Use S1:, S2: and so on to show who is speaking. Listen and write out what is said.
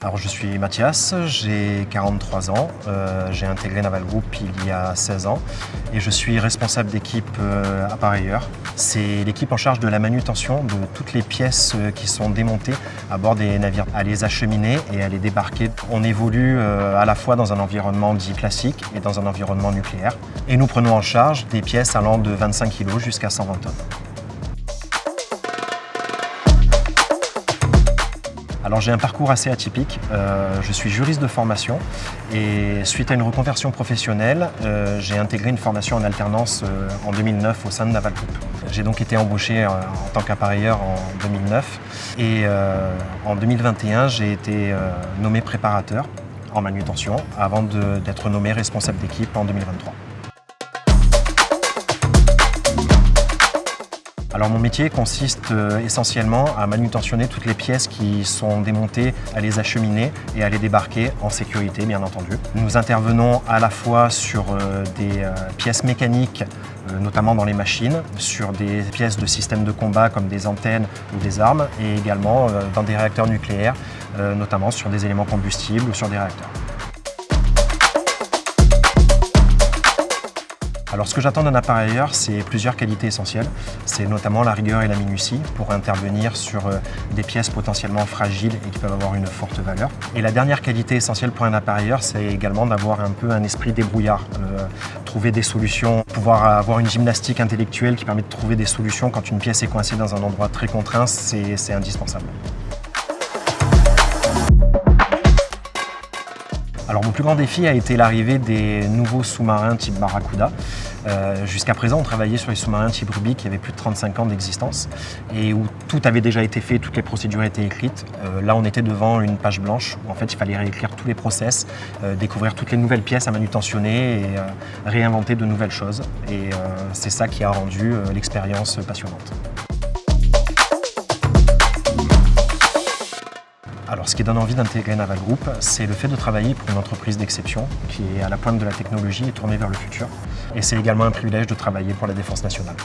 S1: Alors je suis Mathias, j'ai 43 ans, j'ai intégré Naval Group il y a 16 ans et je suis responsable d'équipe appareilleur. C'est l'équipe en charge de la manutention de toutes les pièces qui sont démontées à bord des navires, à les acheminer et à les débarquer. On évolue à la fois dans un environnement dit classique et dans un environnement nucléaire et nous prenons en charge des pièces allant de 25 kg jusqu'à 120 tonnes. Alors j'ai un parcours assez atypique, je suis juriste de formation et suite à une reconversion professionnelle, j'ai intégré une formation en alternance en 2009 au sein de Naval Group. J'ai donc été embauché en tant qu'appareilleur en 2009 et en 2021 j'ai été nommé préparateur en manutention avant d'être nommé responsable d'équipe en 2023. Alors mon métier consiste essentiellement à manutentionner toutes les pièces qui sont démontées, à les acheminer et à les débarquer en sécurité bien entendu. Nous intervenons à la fois sur des pièces mécaniques, notamment dans les machines, sur des pièces de systèmes de combat comme des antennes ou des armes et également dans des réacteurs nucléaires, notamment sur des éléments combustibles ou sur des réacteurs. Alors ce que j'attends d'un appareilleur, c'est plusieurs qualités essentielles. C'est notamment la rigueur et la minutie pour intervenir sur des pièces potentiellement fragiles et qui peuvent avoir une forte valeur. Et la dernière qualité essentielle pour un appareilleur, c'est également d'avoir un peu un esprit débrouillard. Trouver des solutions, pouvoir avoir une gymnastique intellectuelle qui permet de trouver des solutions quand une pièce est coincée dans un endroit très contraint, c'est indispensable. Alors mon plus grand défi a été l'arrivée des nouveaux sous-marins type Barracuda. Jusqu'à présent, on travaillait sur les sous-marins type Ruby qui avaient plus de 35 ans d'existence et où tout avait déjà été fait, toutes les procédures étaient écrites. Là, on était devant une page blanche où en fait, il fallait réécrire tous les process, découvrir toutes les nouvelles pièces à manutentionner et réinventer de nouvelles choses. Et c'est ça qui a rendu l'expérience passionnante. Alors, ce qui donne envie d'intégrer Naval Group, c'est le fait de travailler pour une entreprise d'exception qui est à la pointe de la technologie et tournée vers le futur. Et c'est également un privilège de travailler pour la défense nationale.